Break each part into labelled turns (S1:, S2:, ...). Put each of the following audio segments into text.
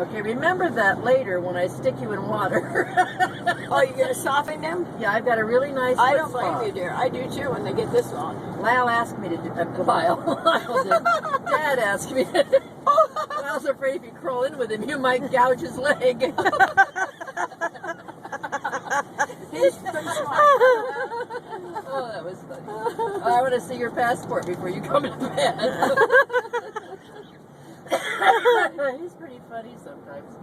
S1: Okay, remember that later when I stick you in water.
S2: Oh, you're going to soften them?
S1: Yeah, I've got a really nice
S2: I
S1: foot
S2: don't blame
S1: spa.
S2: you, dear. I do too when they get this long.
S1: Lyle asked me to do Lyle did. Dad asked me to do. Lyle's afraid if you crawl in with him, you might gouge his leg.
S2: He's pretty smart.
S1: Oh, that was funny. Oh, I want to see your passport before you come to bed. He's pretty funny sometimes.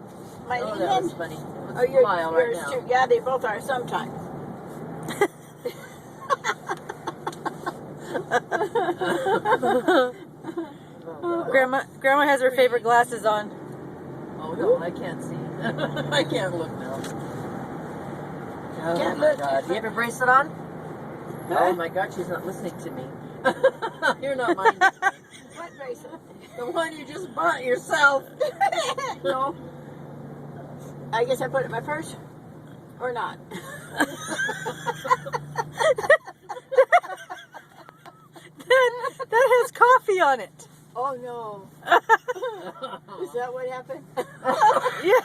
S2: My
S1: Oh, that was funny.
S2: Oh,
S1: Let's smile right
S2: yours
S1: now.
S2: too. Yeah, they both are sometimes.
S3: Grandma has her favorite glasses on.
S1: Oh no, I can't see. I can't look now. Oh
S2: Can't
S1: my
S2: look.
S1: God! Do you have a bracelet on?
S2: Huh?
S1: Oh my God, she's not listening to me. You're not minding me.
S2: What bracelet?
S1: The one you just bought yourself.
S2: No. I guess I put it in my purse. Or not.
S3: That has coffee on it.
S2: Oh no. Is that what happened?
S3: Yeah.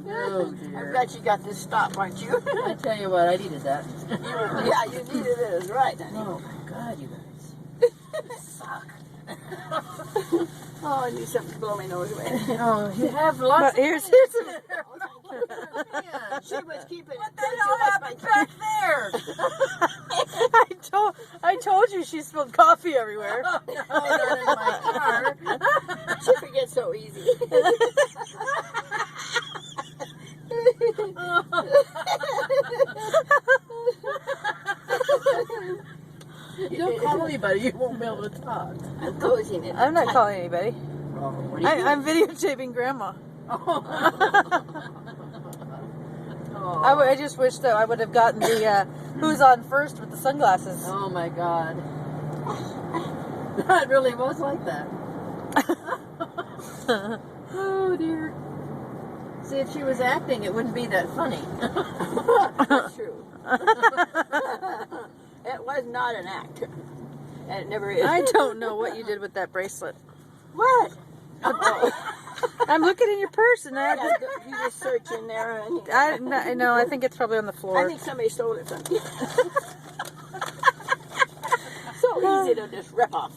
S1: Oh
S2: I
S1: dear.
S2: bet you got this stop, aren't you?
S1: I tell you what, I needed that.
S2: Yeah, you needed it. Is right, honey.
S1: Oh my God, you guys. You suck.
S2: Oh, I need something to blow my nose away.
S1: Oh, you have lots
S3: But
S1: of
S3: here's
S1: Man.
S2: She was keeping
S1: What
S2: it.
S1: the hell happened back there?
S3: I told you she spilled coffee everywhere.
S1: Oh, no, not in my car.
S2: She forgets so easy.
S1: Don't call anybody, you won't be able to talk.
S2: I'm closing it.
S3: I'm not calling anybody.
S1: Oh, what are you doing?
S3: I'm videotaping Grandma.
S1: Oh.
S3: I just wish that I would have gotten the who's on first with the sunglasses.
S1: Oh my God. That really was like that. Oh dear. See, if she was acting, it wouldn't be that funny.
S2: That's true. It was not an act. And it never is.
S3: I don't know what you did with that bracelet.
S2: What?
S3: I'm looking in your purse and I
S2: You just search in there. And
S3: no, I think it's probably on the
S2: I
S3: floor.
S2: think somebody stole it from you. So easy to just rip off.